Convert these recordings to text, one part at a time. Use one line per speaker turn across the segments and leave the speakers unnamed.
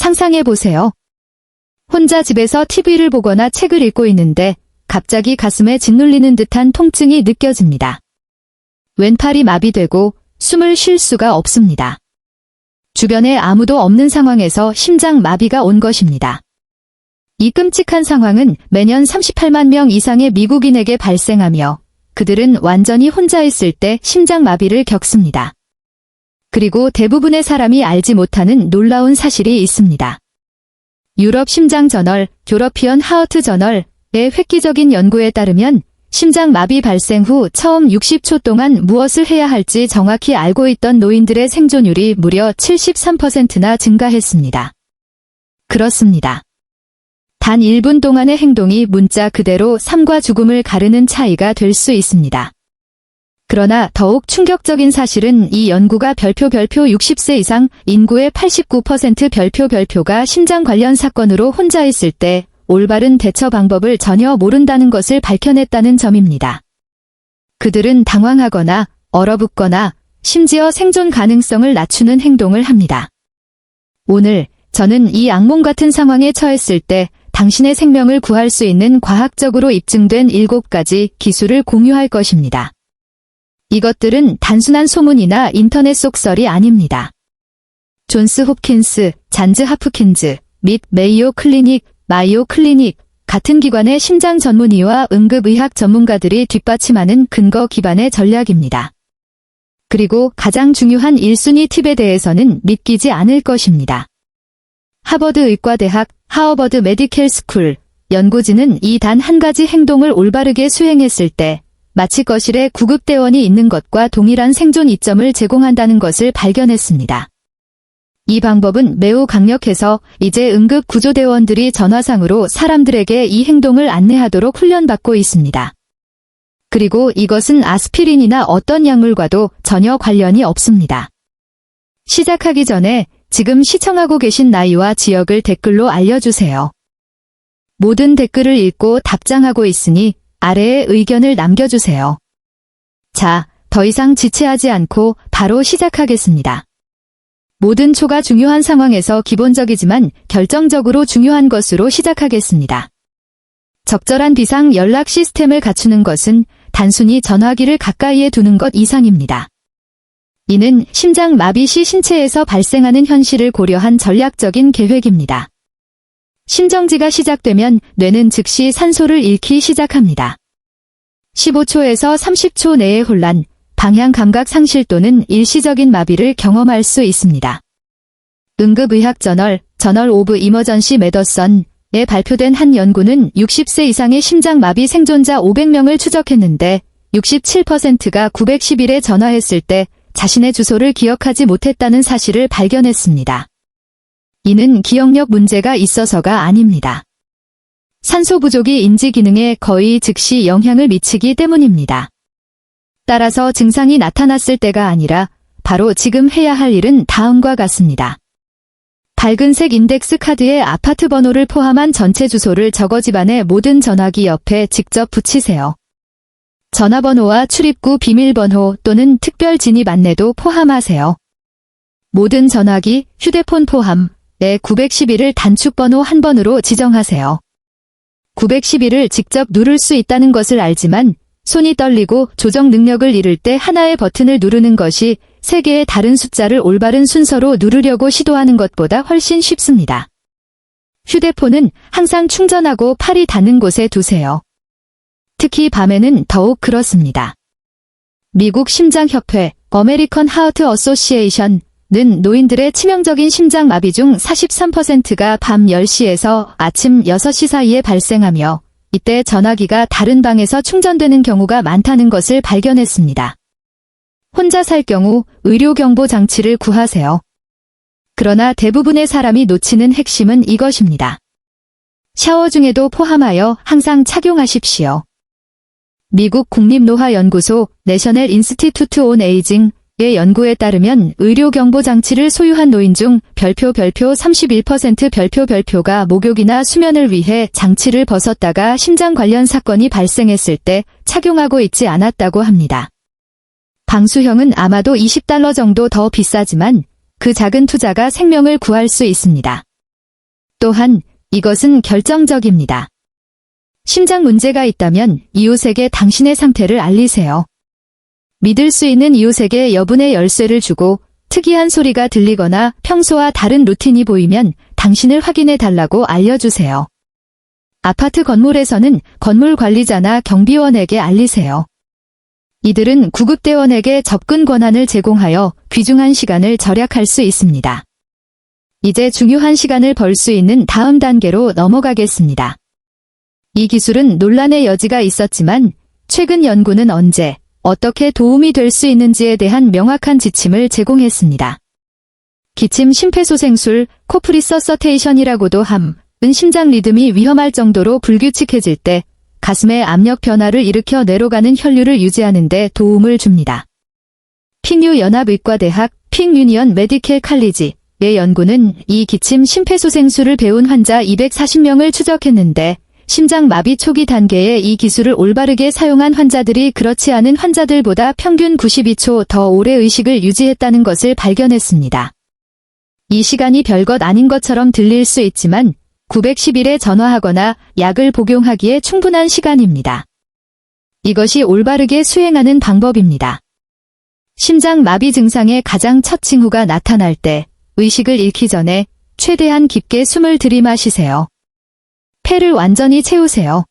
상상해보세요. 혼자 집에서 TV를 보거나 책을 읽고 있는데 갑자기 가슴에 짓눌리는 듯한 통증이 느껴집니다. 왼팔이 마비되고 숨을 쉴 수가 없습니다. 주변에 아무도 없는 상황에서 심장 마비가 온 것입니다. 이 끔찍한 상황은 매년 38만 명 이상의 미국인에게 발생하며 그들은 완전히 혼자 있을 때 심장 마비를 겪습니다. 그리고 대부분의 사람이 알지 못하는 놀라운 사실이 있습니다. 유럽 심장 저널, 유러피언 하어트 저널의 획기적인 연구에 따르면 심장 마비 발생 후 처음 60초 동안 무엇을 해야 할지 정확히 알고 있던 노인들의 생존율이 무려 73%나 증가했습니다. 그렇습니다. 단 1분 동안의 행동이 문자 그대로 삶과 죽음을 가르는 차이가 될 수 있습니다. 그러나 더욱 충격적인 사실은 이 연구가 별표 60세 이상 인구의 89% 별표가 심장 관련 사건으로 혼자 있을 때 올바른 대처 방법을 전혀 모른다는 것을 밝혀냈다는 점입니다. 그들은 당황하거나 얼어붙거나 심지어 생존 가능성을 낮추는 행동을 합니다. 오늘 저는 이 악몽 같은 상황에 처했을 때 당신의 생명을 구할 수 있는 과학적으로 입증된 7가지 기술을 공유할 것입니다. 이것들은 단순한 소문이나 인터넷 속설이 아닙니다. 존스 홉킨스, 잔즈 하프킨즈 및 메이오 클리닉, 마이오 클리닉 같은 기관의 심장 전문의와 응급의학 전문가들이 뒷받침하는 근거 기반의 전략입니다. 그리고 가장 중요한 1순위 팁에 대해서는 믿기지 않을 것입니다. 하버드 의과대학, 하버드 메디컬 스쿨 연구진은 이 단 한 가지 행동을 올바르게 수행했을 때 마치 거실에 구급대원이 있는 것과 동일한 생존 이점을 제공한다는 것을 발견했습니다. 이 방법은 매우 강력해서 이제 응급구조대원들이 전화상으로 사람들에게 이 행동을 안내하도록 훈련받고 있습니다. 그리고 이것은 아스피린이나 어떤 약물과도 전혀 관련이 없습니다. 시작하기 전에 지금 시청하고 계신 나이와 지역을 댓글로 알려주세요. 모든 댓글을 읽고 답장하고 있으니 아래에 의견을 남겨주세요. 자, 더 이상 지체하지 않고 바로 시작하겠습니다. 모든 초가 중요한 상황에서 기본적이지만 결정적으로 중요한 것으로 시작하겠습니다. 적절한 비상 연락 시스템을 갖추는 것은 단순히 전화기를 가까이에 두는 것 이상입니다. 이는 심장 마비 시 신체에서 발생하는 현실을 고려한 전략적인 계획입니다. 심정지가 시작되면 뇌는 즉시 산소를 잃기 시작합니다. 15초에서 30초 내의 혼란, 방향 감각 상실 또는 일시적인 마비를 경험할 수 있습니다. 응급의학 저널 오브 이머전시 메더선에 발표된 한 연구는 60세 이상의 심장 마비 생존자 500명을 추적했는데 67%가 911에 전화했을 때 자신의 주소를 기억하지 못했다는 사실을 발견했습니다. 이는 기억력 문제가 있어서가 아닙니다. 산소 부족이 인지 기능에 거의 즉시 영향을 미치기 때문입니다. 따라서 증상이 나타났을 때가 아니라 바로 지금 해야 할 일은 다음과 같습니다. 밝은색 인덱스 카드에 아파트 번호를 포함한 전체 주소를 적어 집안의 모든 전화기 옆에 직접 붙이세요. 전화번호와 출입구 비밀번호 또는 특별 진입 안내도 포함하세요. 모든 전화기, 휴대폰 포함, 911을 단축번호 한 번으로 지정하세요. 911을 직접 누를 수 있다는 것을 알지만 손이 떨리고 조정 능력을 잃을 때 하나의 버튼을 누르는 것이 3개의 다른 숫자를 올바른 순서로 누르려고 시도하는 것보다 훨씬 쉽습니다. 휴대폰은 항상 충전하고 팔이 닿는 곳에 두세요. 특히 밤에는 더욱 그렇습니다. 미국 심장협회 어메리컨 하어트 어소시에이션은 노인들의 치명적인 심장 마비 중 43%가 밤 10시에서 아침 6시 사이에 발생하며 이때 전화기가 다른 방에서 충전되는 경우가 많다는 것을 발견했습니다. 혼자 살 경우 의료경보 장치를 구하세요. 그러나 대부분의 사람이 놓치는 핵심은 이것입니다. 샤워 중에도 포함하여 항상 착용하십시오. 미국 국립노화연구소 내셔널 인스티튜트 온 에이징의 연구에 따르면 의료경보장치를 소유한 노인 중 별표 31% 별표가 목욕이나 수면을 위해 장치를 벗었다가 심장 관련 사건이 발생했을 때 착용하고 있지 않았다고 합니다. 방수형은 아마도 $20 정도 더 비싸지만 그 작은 투자가 생명을 구할 수 있습니다. 또한 이것은 결정적입니다. 심장 문제가 있다면 이웃에게 당신의 상태를 알리세요. 믿을 수 있는 이웃에게 여분의 열쇠를 주고 특이한 소리가 들리거나 평소와 다른 루틴이 보이면 당신을 확인해 달라고 알려주세요. 아파트 건물에서는 건물 관리자나 경비원에게 알리세요. 이들은 구급대원에게 접근 권한을 제공하여 귀중한 시간을 절약할 수 있습니다. 이제 중요한 시간을 벌 수 있는 다음 단계로 넘어가겠습니다. 이 기술은 논란의 여지가 있었지만 최근 연구는 언제, 어떻게 도움이 될 수 있는지에 대한 명확한 지침을 제공했습니다. 기침 심폐소생술, 코프리서서테이션이라고도 함은 심장 리듬이 위험할 정도로 불규칙해질 때 가슴의 압력 변화를 일으켜 내려가는 혈류를 유지하는 데 도움을 줍니다. 핑유 연합의과대학 핑유니언 메디켈 칼리지의 연구는 이 기침 심폐소생술을 배운 환자 240명을 추적했는데 심장마비 초기 단계에 이 기술을 올바르게 사용한 환자들이 그렇지 않은 환자들보다 평균 92초 더 오래 의식을 유지했다는 것을 발견했습니다. 이 시간이 별것 아닌 것처럼 들릴 수 있지만 911에 전화하거나 약을 복용하기에 충분한 시간입니다. 이것이 올바르게 수행하는 방법입니다. 심장마비 증상의 가장 첫 징후가 나타날 때 의식을 잃기 전에 최대한 깊게 숨을 들이마시세요. 폐를 완전히 채우세요.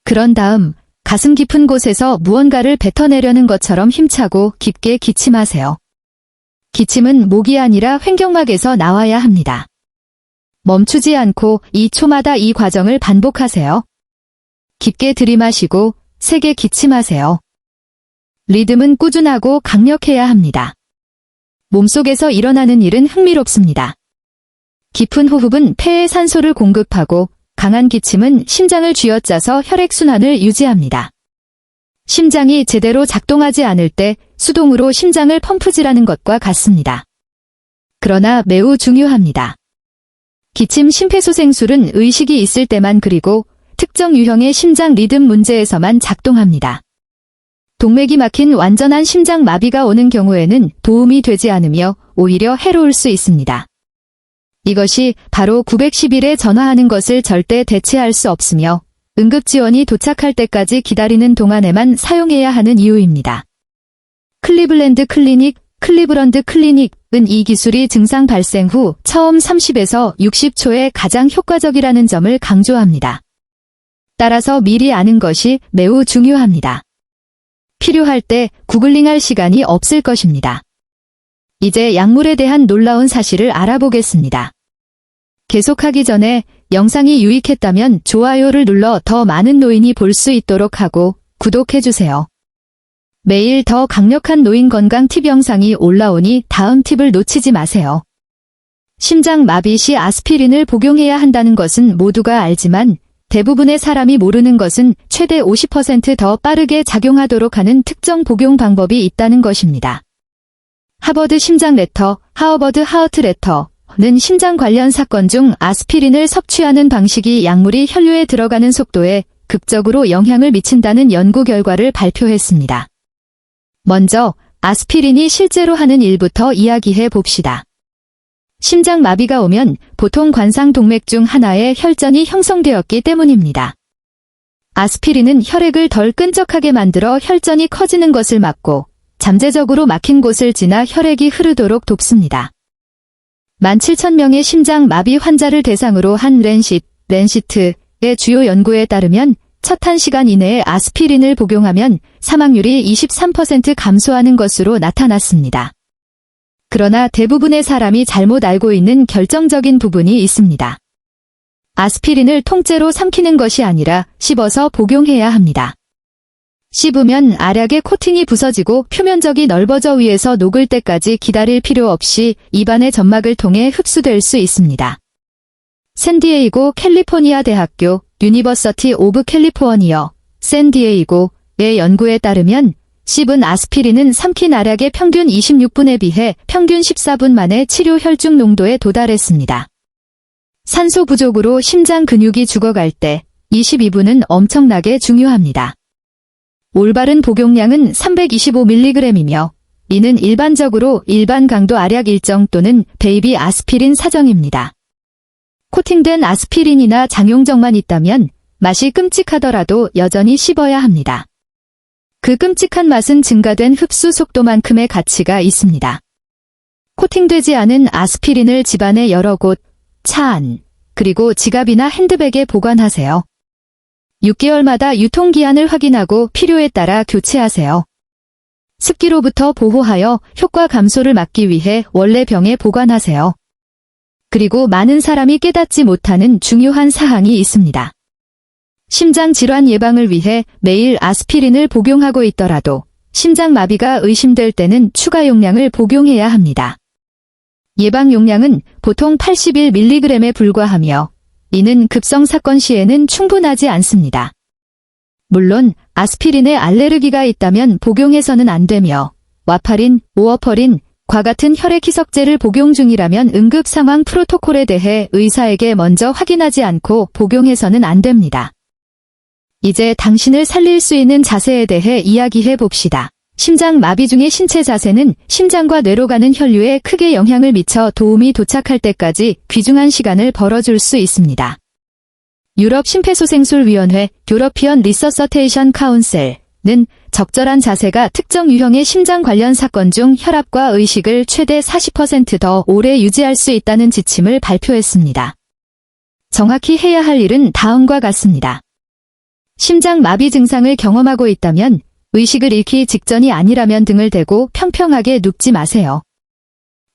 그런 다음 가슴 깊은 곳에서 무언가를 뱉어내려는 것처럼 힘차고 깊게 기침하세요. 기침은 목이 아니라 횡격막에서 나와야 합니다. 멈추지 않고 2초마다 이 과정을 반복하세요. 깊게 들이마시고 세게 기침하세요. 리듬은 꾸준하고 강력해야 합니다. 몸속에서 일어나는 일은 흥미롭습니다. 깊은 호흡은 폐에 산소를 공급하고 강한 기침은 심장을 쥐어짜서 혈액순환을 유지합니다. 심장이 제대로 작동하지 않을 때 수동으로 심장을 펌프질하는 것과 같습니다. 그러나 매우 중요합니다. 기침 심폐소생술은 의식이 있을 때만 그리고 특정 유형의 심장 리듬 문제에서만 작동합니다. 동맥이 막힌 완전한 심장 마비가 오는 경우에는 도움이 되지 않으며 오히려 해로울 수 있습니다. 이것이 바로 911에 전화하는 것을 절대 대체할 수 없으며 응급지원이 도착할 때까지 기다리는 동안에만 사용해야 하는 이유입니다. 클리블랜드 클리닉은 이 기술이 증상 발생 후 처음 30에서 60초에 가장 효과적이라는 점을 강조합니다. 따라서 미리 아는 것이 매우 중요합니다. 필요할 때 구글링할 시간이 없을 것입니다. 이제 약물에 대한 놀라운 사실을 알아보겠습니다. 계속하기 전에 영상이 유익했다면 좋아요를 눌러 더 많은 노인이 볼 수 있도록 하고 구독해주세요. 매일 더 강력한 노인 건강 팁 영상이 올라오니 다음 팁을 놓치지 마세요. 심장 마비 시 아스피린을 복용해야 한다는 것은 모두가 알지만 대부분의 사람이 모르는 것은 최대 50% 더 빠르게 작용하도록 하는 특정 복용 방법이 있다는 것입니다. 하버드 심장 레터, 하버드 하어트 레터는 심장 관련 사건 중 아스피린을 섭취하는 방식이 약물이 혈류에 들어가는 속도에 극적으로 영향을 미친다는 연구 결과를 발표했습니다. 먼저 아스피린이 실제로 하는 일부터 이야기해 봅시다. 심장 마비가 오면 보통 관상 동맥 중 하나에 혈전이 형성되었기 때문입니다. 아스피린은 혈액을 덜 끈적하게 만들어 혈전이 커지는 것을 막고 잠재적으로 막힌 곳을 지나 혈액이 흐르도록 돕습니다. 17,000명의 심장 마비 환자를 대상으로 한 랜시트의 주요 연구에 따르면 첫 1시간 이내에 아스피린을 복용하면 사망률이 23% 감소하는 것으로 나타났습니다. 그러나 대부분의 사람이 잘못 알고 있는 결정적인 부분이 있습니다. 아스피린을 통째로 삼키는 것이 아니라 씹어서 복용해야 합니다. 씹으면 알약의 코팅이 부서지고 표면적이 넓어져 위에서 녹을 때까지 기다릴 필요 없이 입안의 점막을 통해 흡수될 수 있습니다. 샌디에이고 캘리포니아 대학교 유니버시티 오브 캘리포니아 샌디에이고의 연구에 따르면 씹은 아스피린은 삼킨 알약의 평균 26분에 비해 평균 14분 만에 치료 혈중 농도에 도달했습니다. 산소 부족으로 심장 근육이 죽어갈 때 22분은 엄청나게 중요합니다. 올바른 복용량은 325mg이며 이는 일반적으로 일반 강도 알약 일정 또는 베이비 아스피린 사정입니다. 코팅된 아스피린이나 장용정만 있다면 맛이 끔찍하더라도 여전히 씹어야 합니다. 그 끔찍한 맛은 증가된 흡수 속도만큼의 가치가 있습니다. 코팅되지 않은 아스피린을 집안의 여러 곳, 차 안, 그리고 지갑이나 핸드백에 보관하세요. 6개월마다 유통기한을 확인하고 필요에 따라 교체하세요. 습기로부터 보호하여 효과 감소를 막기 위해 원래 병에 보관하세요. 그리고 많은 사람이 깨닫지 못하는 중요한 사항이 있습니다. 심장 질환 예방을 위해 매일 아스피린을 복용하고 있더라도 심장마비가 의심될 때는 추가 용량을 복용해야 합니다. 예방 용량은 보통 81mg에 불과하며 이는 급성 사건 시에는 충분하지 않습니다. 물론 아스피린에 알레르기가 있다면 복용해서는 안 되며 와파린, 오어퍼린, 과 같은 혈액 희석제를 복용 중이라면 응급 상황 프로토콜에 대해 의사에게 먼저 확인하지 않고 복용해서는 안 됩니다. 이제 당신을 살릴 수 있는 자세에 대해 이야기해 봅시다. 심장 마비 중의 신체 자세는 심장과 뇌로 가는 혈류에 크게 영향을 미쳐 도움이 도착할 때까지 귀중한 시간을 벌어줄 수 있습니다. 유럽 심폐소생술위원회 (European Resuscitation Council)는 적절한 자세가 특정 유형의 심장 관련 사건 중 혈압과 의식을 최대 40% 더 오래 유지할 수 있다는 지침을 발표했습니다. 정확히 해야 할 일은 다음과 같습니다. 심장 마비 증상을 경험하고 있다면 의식을 잃기 직전이 아니라면 등을 대고 평평하게 눕지 마세요.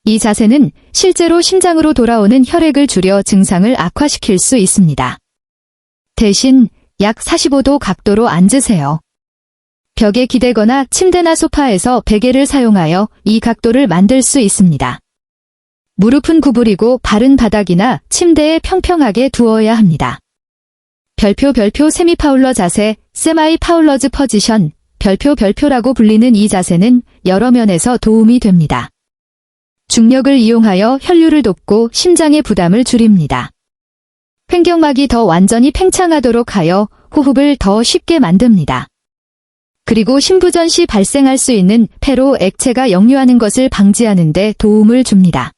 이 자세는 실제로 심장으로 돌아오는 혈액을 줄여 증상을 악화시킬 수 있습니다. 대신 약 45도 각도로 앉으세요. 벽에 기대거나 침대나 소파에서 베개를 사용하여 이 각도를 만들 수 있습니다. 무릎은 구부리고 발은 바닥이나 침대에 평평하게 두어야 합니다. 별표 세미파울러 자세, 세마이 파울러즈 퍼지션, 별표라고 불리는 이 자세는 여러 면에서 도움이 됩니다. 중력을 이용하여 혈류를 돕고 심장의 부담을 줄입니다. 횡격막이 더 완전히 팽창하도록 하여 호흡을 더 쉽게 만듭니다. 그리고 심부전 시 발생할 수 있는 폐로 액체가 역류하는 것을 방지하는 데 도움을 줍니다.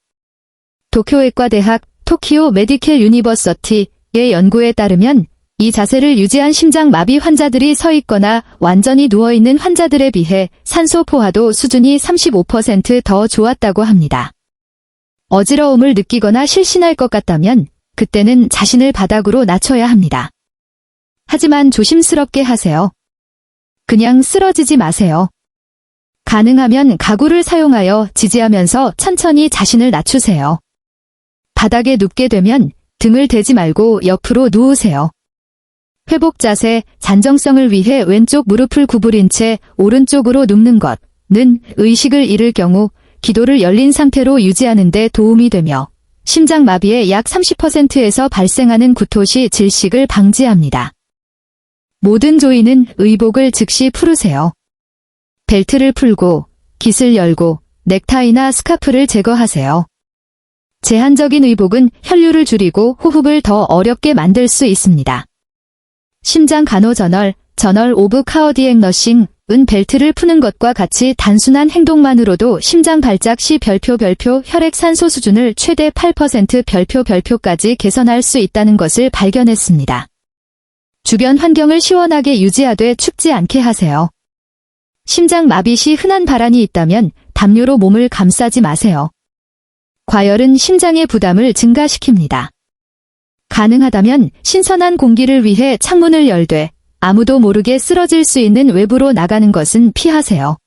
도쿄의과대학 토키오 메디컬 유니버시티의 연구에 따르면 이 자세를 유지한 심장 마비 환자들이 서 있거나 완전히 누워있는 환자들에 비해 산소 포화도 수준이 35% 더 좋았다고 합니다. 어지러움을 느끼거나 실신할 것 같다면 그때는 자신을 바닥으로 낮춰야 합니다. 하지만 조심스럽게 하세요. 그냥 쓰러지지 마세요. 가능하면 가구를 사용하여 지지하면서 천천히 자신을 낮추세요. 바닥에 눕게 되면 등을 대지 말고 옆으로 누우세요. 회복 자세, 잔정성을 위해 왼쪽 무릎을 구부린 채 오른쪽으로 눕는 것은 의식을 잃을 경우 기도를 열린 상태로 유지하는 데 도움이 되며 심장 마비의 약 30%에서 발생하는 구토 시 질식을 방지합니다. 모든 조이는 의복을 즉시 풀으세요. 벨트를 풀고, 깃을 열고, 넥타이나 스카프를 제거하세요. 제한적인 의복은 혈류를 줄이고 호흡을 더 어렵게 만들 수 있습니다. 심장 간호 저널 오브 카어디액 너싱은 벨트를 푸는 것과 같이 단순한 행동만으로도 심장 발작 시 별표 혈액 산소 수준을 최대 8% 별표까지 개선할 수 있다는 것을 발견했습니다. 주변 환경을 시원하게 유지하되 춥지 않게 하세요. 심장 마비 시 흔한 발안이 있다면 담요로 몸을 감싸지 마세요. 과열은 심장의 부담을 증가시킵니다. 가능하다면 신선한 공기를 위해 창문을 열되 아무도 모르게 쓰러질 수 있는 외부로 나가는 것은 피하세요.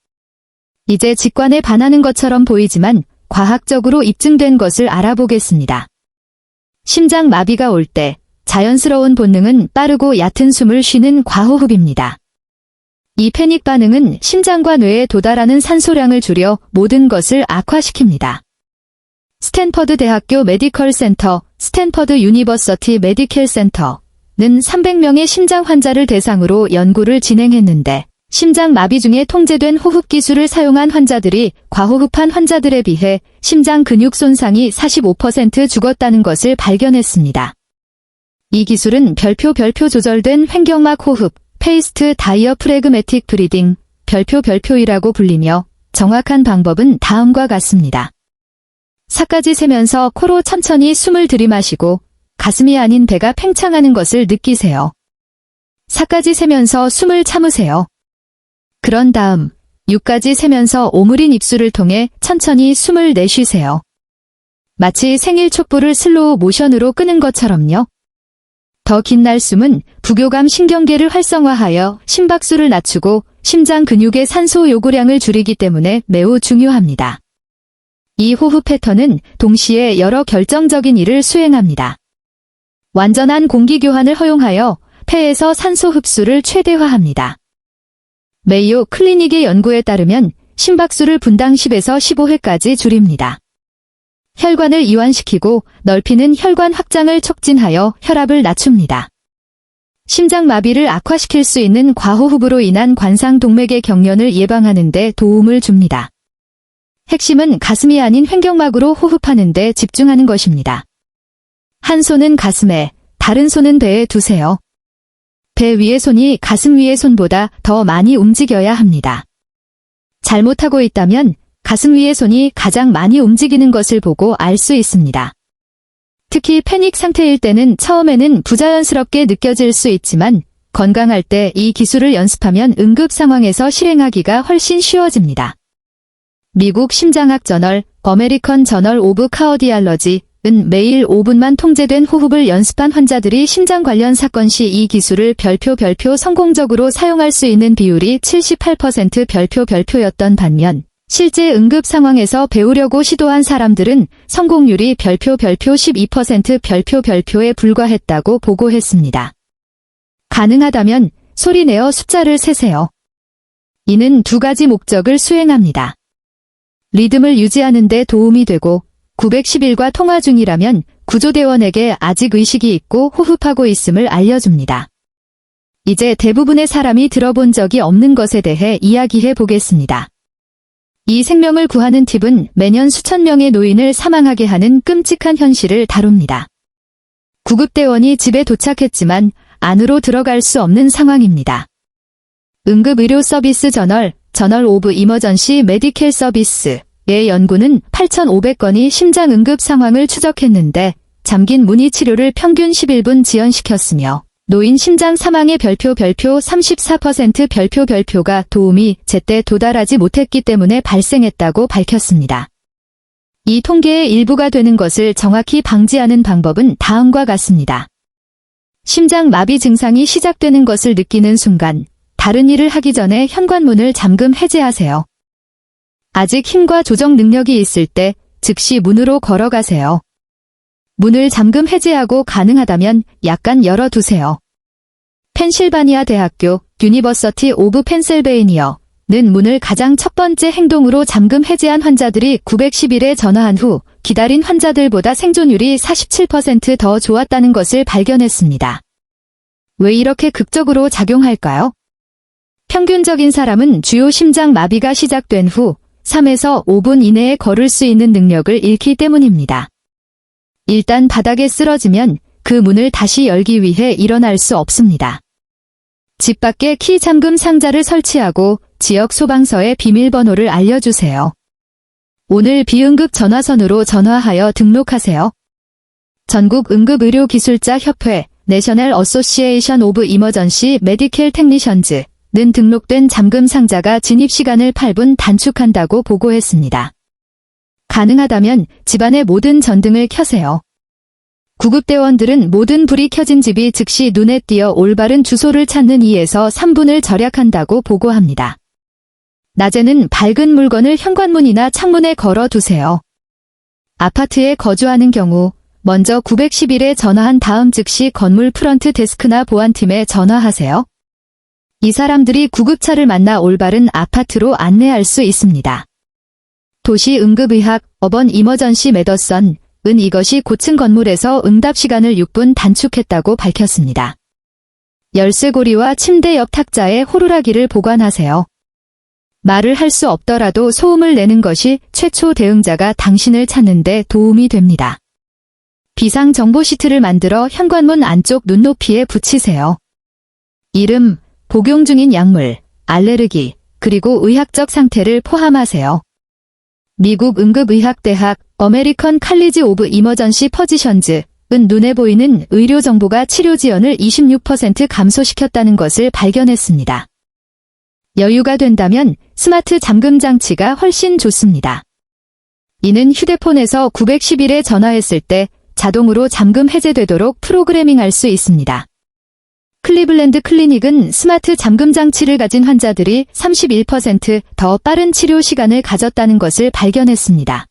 이제 직관에 반하는 것처럼 보이지만 과학적으로 입증된 것을 알아보겠습니다. 심장 마비가 올 때 자연스러운 본능은 빠르고 얕은 숨을 쉬는 과호흡입니다. 이 패닉 반응은 심장과 뇌에 도달하는 산소량을 줄여 모든 것을 악화시킵니다. 스탠퍼드 대학교 메디컬 센터, 스탠퍼드 유니버시티 메디컬 센터는 300명의 심장 환자를 대상으로 연구를 진행했는데 심장 마비 중에 통제된 호흡 기술을 사용한 환자들이 과호흡한 환자들에 비해 심장 근육 손상이 45% 죽었다는 것을 발견했습니다. 이 기술은 별표 조절된 횡격막 호흡, 페이스트 다이어프래그매틱 브리딩, 별표이라고 불리며 정확한 방법은 다음과 같습니다. 4까지 세면서 코로 천천히 숨을 들이마시고 가슴이 아닌 배가 팽창하는 것을 느끼세요. 4까지 세면서 숨을 참으세요. 그런 다음 6까지 세면서 오므린 입술을 통해 천천히 숨을 내쉬세요. 마치 생일 촛불을 슬로우 모션으로 끄는 것처럼요. 더 긴 날숨은 부교감 신경계를 활성화하여 심박수를 낮추고 심장 근육의 산소 요구량을 줄이기 때문에 매우 중요합니다. 이 호흡 패턴은 동시에 여러 결정적인 일을 수행합니다. 완전한 공기 교환을 허용하여 폐에서 산소 흡수를 최대화합니다. 메이오 클리닉의 연구에 따르면 심박수를 분당 10에서 15회까지 줄입니다. 혈관을 이완시키고 넓히는 혈관 확장을 촉진하여 혈압을 낮춥니다. 심장마비를 악화시킬 수 있는 과호흡으로 인한 관상동맥의 경련을 예방하는 데 도움을 줍니다. 핵심은 가슴이 아닌 횡격막으로 호흡하는 데 집중하는 것입니다. 한 손은 가슴에, 다른 손은 배에 두세요. 배 위의 손이 가슴 위의 손보다 더 많이 움직여야 합니다. 잘못하고 있다면 가슴 위의 손이 가장 많이 움직이는 것을 보고 알 수 있습니다. 특히 패닉 상태일 때는 처음에는 부자연스럽게 느껴질 수 있지만 건강할 때 이 기술을 연습하면 응급 상황에서 실행하기가 훨씬 쉬워집니다. 미국 심장학 저널 어메리컨 저널 오브 카어디알러지는 매일 5분만 통제된 호흡을 연습한 환자들이 심장 관련 사건 시 이 기술을 별표 성공적으로 사용할 수 있는 비율이 78% 별표였던 반면 실제 응급 상황에서 배우려고 시도한 사람들은 성공률이 별표 12% 별표에 불과했다고 보고했습니다. 가능하다면 소리내어 숫자를 세세요. 이는 두 가지 목적을 수행합니다. 리듬을 유지하는 데 도움이 되고 911과 통화 중이라면 구조대원에게 아직 의식이 있고 호흡하고 있음을 알려줍니다. 이제 대부분의 사람이 들어본 적이 없는 것에 대해 이야기해 보겠습니다. 이 생명을 구하는 팁은 매년 수천 명의 노인을 사망하게 하는 끔찍한 현실을 다룹니다. 구급대원이 집에 도착했지만 안으로 들어갈 수 없는 상황입니다. 응급의료 서비스 저널 오브 이머전시 메디컬 서비스의 연구는 8,500건이 심장 응급 상황을 추적했는데 잠긴 문의 치료를 평균 11분 지연시켰으며 노인 심장 사망의 별표 34% 별표가 도움이 제때 도달하지 못했기 때문에 발생했다고 밝혔습니다. 이 통계의 일부가 되는 것을 정확히 방지하는 방법은 다음과 같습니다. 심장 마비 증상이 시작되는 것을 느끼는 순간 다른 일을 하기 전에 현관문을 잠금 해제하세요. 아직 힘과 조정 능력이 있을 때 즉시 문으로 걸어가세요. 문을 잠금 해제하고 가능하다면 약간 열어두세요. 펜실바니아 대학교 유니버시티 오브 펜실베이니어는 문을 가장 첫 번째 행동으로 잠금 해제한 환자들이 911에 전화한 후 기다린 환자들보다 생존율이 47% 더 좋았다는 것을 발견했습니다. 왜 이렇게 극적으로 작용할까요? 평균적인 사람은 주요 심장 마비가 시작된 후 3에서 5분 이내에 걸을 수 있는 능력을 잃기 때문입니다. 일단 바닥에 쓰러지면 그 문을 다시 열기 위해 일어날 수 없습니다. 집 밖에 키 잠금 상자를 설치하고 지역 소방서에 비밀번호를 알려주세요. 오늘 비응급 전화선으로 전화하여 등록하세요. 전국 응급의료기술자 협회 내셔널 어소시에이션 오브 이머전시 메디컬 테크니션즈는 등록된 잠금 상자가 진입 시간을 8분 단축한다고 보고했습니다. 가능하다면 집안의 모든 전등을 켜세요. 구급대원들은 모든 불이 켜진 집이 즉시 눈에 띄어 올바른 주소를 찾는 2에서 3분을 절약한다고 보고합니다. 낮에는 밝은 물건을 현관문이나 창문에 걸어 두세요. 아파트에 거주하는 경우 먼저 911에 전화한 다음 즉시 건물 프런트 데스크나 보안팀에 전화하세요. 이 사람들이 구급차를 만나 올바른 아파트로 안내할 수 있습니다. 도시 응급의학 어번 이머전시 메더선은 이것이 고층 건물에서 응답 시간을 6분 단축했다고 밝혔습니다. 열쇠고리와 침대 옆 탁자에 호루라기를 보관하세요. 말을 할 수 없더라도 소음을 내는 것이 최초 대응자가 당신을 찾는 데 도움이 됩니다. 비상정보 시트를 만들어 현관문 안쪽 눈높이에 붙이세요. 이름, 복용 중인 약물, 알레르기, 그리고 의학적 상태를 포함하세요. 미국 응급의학대학 어메리컨 칼리지 오브 이머전시 퍼지션즈는 눈에 보이는 의료 정보가 치료 지연을 26% 감소시켰다는 것을 발견했습니다. 여유가 된다면 스마트 잠금 장치가 훨씬 좋습니다. 이는 휴대폰에서 911에 전화했을 때 자동으로 잠금 해제되도록 프로그래밍할 수 있습니다. 클리블랜드 클리닉은 스마트 잠금 장치를 가진 환자들이 31% 빠른 치료 시간을 가졌다는 것을 발견했습니다.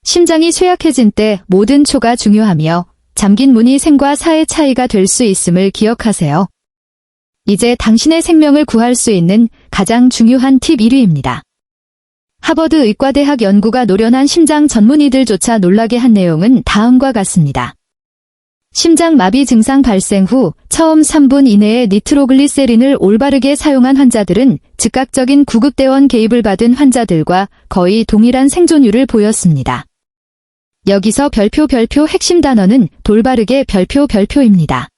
심장이 쇠약해진 때 모든 초가 중요하며 잠긴 문이 생과 사의 차이가 될 수 있음을 기억하세요. 이제 당신의 생명을 구할 수 있는 가장 중요한 팁 1위입니다. 하버드 의과대학 연구가 노련한 심장 전문의들조차 놀라게 한 내용은 다음과 같습니다. 심장 마비 증상 발생 후 처음 3분 이내에 니트로글리세린을 올바르게 사용한 환자들은 즉각적인 구급대원 개입을 받은 환자들과 거의 동일한 생존율을 보였습니다. 여기서 별표 핵심 단어는 돌바르게 별표입니다.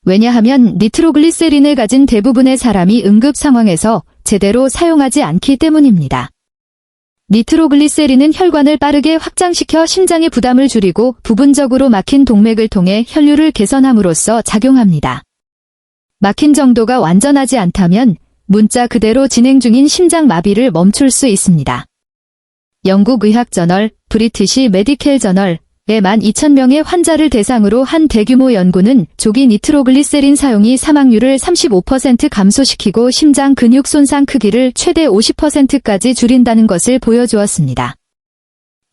왜냐하면 니트로글리세린을 가진 대부분의 사람이 응급 상황에서 제대로 사용하지 않기 때문입니다. 니트로글리세린은 혈관을 빠르게 확장시켜 심장의 부담을 줄이고 부분적으로 막힌 동맥을 통해 혈류를 개선함으로써 작용합니다. 막힌 정도가 완전하지 않다면 문자 그대로 진행 중인 심장 마비를 멈출 수 있습니다. 영국 의학 저널 브리티시 메디컬 저널의 12,000명의 환자를 대상으로 한 대규모 연구는 조기 니트로글리세린 사용이 사망률을 35% 감소시키고 심장 근육 손상 크기를 최대 50%까지 줄인다는 것을 보여주었습니다.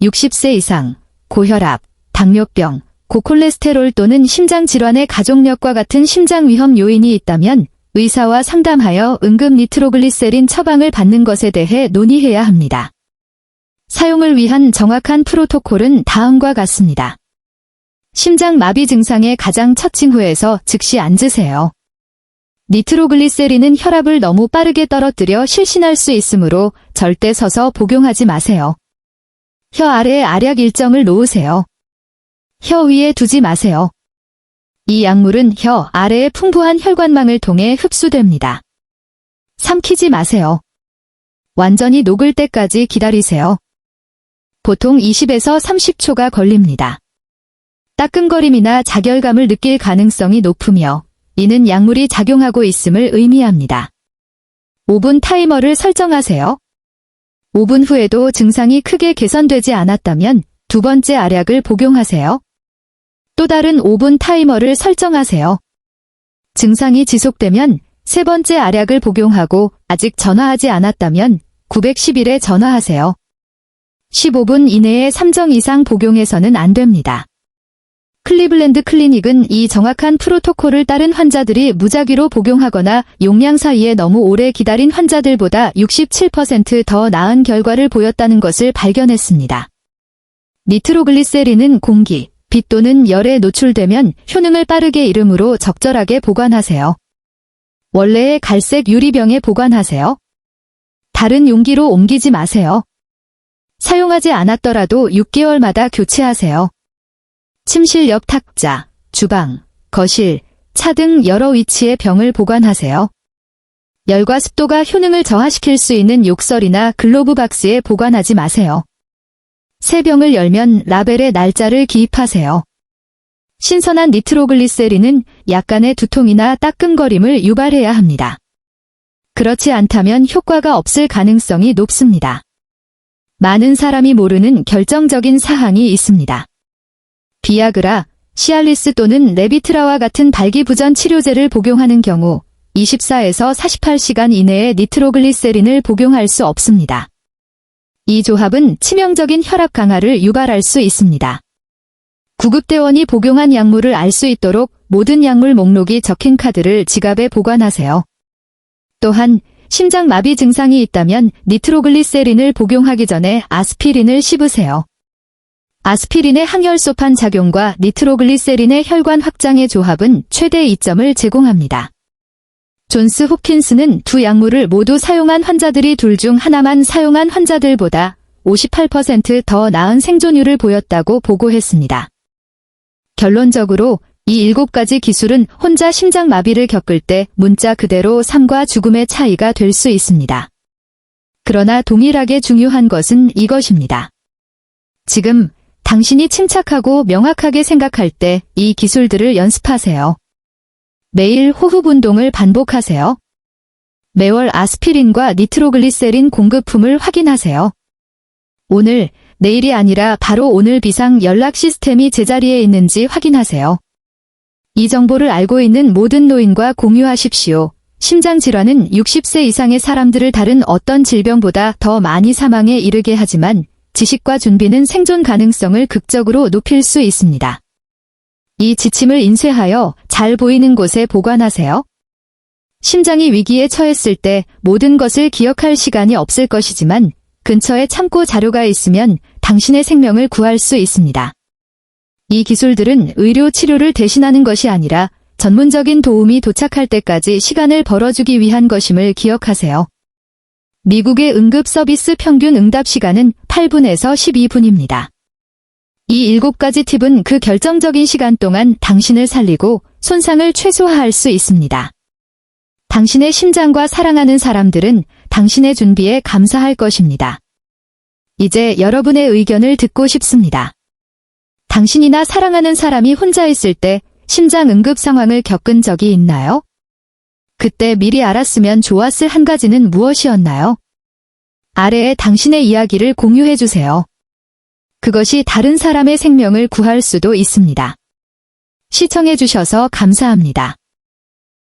60세 이상, 고혈압, 당뇨병, 고콜레스테롤 또는 심장질환의 가족력과 같은 심장 위험 요인이 있다면 의사와 상담하여 응급 니트로글리세린 처방을 받는 것에 대해 논의해야 합니다. 사용을 위한 정확한 프로토콜은 다음과 같습니다. 심장 마비 증상의 가장 첫 징후에서 즉시 앉으세요. 니트로글리세린은 혈압을 너무 빠르게 떨어뜨려 실신할 수 있으므로 절대 서서 복용하지 마세요. 혀 아래에 알약 일정을 놓으세요. 혀 위에 두지 마세요. 이 약물은 혀 아래의 풍부한 혈관망을 통해 흡수됩니다. 삼키지 마세요. 완전히 녹을 때까지 기다리세요. 보통 20에서 30초가 걸립니다. 따끔거림이나 자결감을 느낄 가능성이 높으며 이는 약물이 작용하고 있음을 의미합니다. 5분 타이머를 설정하세요. 5분 후에도 증상이 크게 개선되지 않았다면 두 번째 알약을 복용하세요. 또 다른 5분 타이머를 설정하세요. 증상이 지속되면 세 번째 알약을 복용하고 아직 전화하지 않았다면 911에 전화하세요. 15분 이내에 3정 이상 복용해서는 안 됩니다. 클리블랜드 클리닉은 이 정확한 프로토콜을 따른 환자들이 무작위로 복용하거나 용량 사이에 너무 오래 기다린 환자들보다 67% 나은 결과를 보였다는 것을 발견했습니다. 니트로글리세린은 공기, 빛 또는 열에 노출되면 효능을 빠르게 잃으므로 적절하게 보관하세요. 원래의 갈색 유리병에 보관하세요. 다른 용기로 옮기지 마세요. 사용하지 않았더라도 6개월마다 교체하세요. 침실 옆 탁자, 주방, 거실, 차 등 여러 위치에 병을 보관하세요. 열과 습도가 효능을 저하시킬 수 있는 욕설이나 글로브 박스에 보관하지 마세요. 새 병을 열면 라벨에 날짜를 기입하세요. 신선한 니트로글리세린은 약간의 두통이나 따끔거림을 유발해야 합니다. 그렇지 않다면 효과가 없을 가능성이 높습니다. 많은 사람이 모르는 결정적인 사항이 있습니다. 비아그라, 시알리스 또는 레비트라와 같은 발기부전 치료제를 복용하는 경우 24에서 48시간 이내에 니트로글리세린을 복용할 수 없습니다. 이 조합은 치명적인 혈압 강화를 유발할 수 있습니다. 구급대원이 복용한 약물을 알 수 있도록 모든 약물 목록이 적힌 카드를 지갑에 보관하세요. 또한 심장 마비 증상이 있다면 니트로글리세린을 복용하기 전에 아스피린을 씹으세요. 아스피린의 항혈소판 작용과 니트로글리세린의 혈관 확장의 조합은 최대 이점을 제공합니다. 존스 홉킨스는 두 약물을 모두 사용한 환자들이 둘 중 하나만 사용한 환자들보다 58% 나은 생존율을 보였다고 보고했습니다. 결론적으로 이 7가지 기술은 혼자 심장 마비를 겪을 때 문자 그대로 삶과 죽음의 차이가 될 수 있습니다. 그러나 동일하게 중요한 것은 이것입니다. 지금 당신이 침착하고 명확하게 생각할 때 이 기술들을 연습하세요. 매일 호흡 운동을 반복하세요. 매월 아스피린과 니트로글리세린 공급품을 확인하세요. 오늘, 내일이 아니라 바로 오늘 비상 연락 시스템이 제자리에 있는지 확인하세요. 이 정보를 알고 있는 모든 노인과 공유하십시오. 심장질환은 60세 이상의 사람들을 다른 어떤 질병보다 더 많이 사망에 이르게 하지만 지식과 준비는 생존 가능성을 극적으로 높일 수 있습니다. 이 지침을 인쇄하여 잘 보이는 곳에 보관하세요. 심장이 위기에 처했을 때 모든 것을 기억할 시간이 없을 것이지만 근처에 참고 자료가 있으면 당신의 생명을 구할 수 있습니다. 이 기술들은 의료 치료를 대신하는 것이 아니라 전문적인 도움이 도착할 때까지 시간을 벌어주기 위한 것임을 기억하세요. 미국의 응급 서비스 평균 응답 시간은 8분에서 12분입니다. 이 7가지 팁은 그 결정적인 시간 동안 당신을 살리고 손상을 최소화할 수 있습니다. 당신의 심장과 사랑하는 사람들은 당신의 준비에 감사할 것입니다. 이제 여러분의 의견을 듣고 싶습니다. 당신이나 사랑하는 사람이 혼자 있을 때 심장 응급 상황을 겪은 적이 있나요? 그때 미리 알았으면 좋았을 한 가지는 무엇이었나요? 아래에 당신의 이야기를 공유해 주세요. 그것이 다른 사람의 생명을 구할 수도 있습니다. 시청해 주셔서 감사합니다.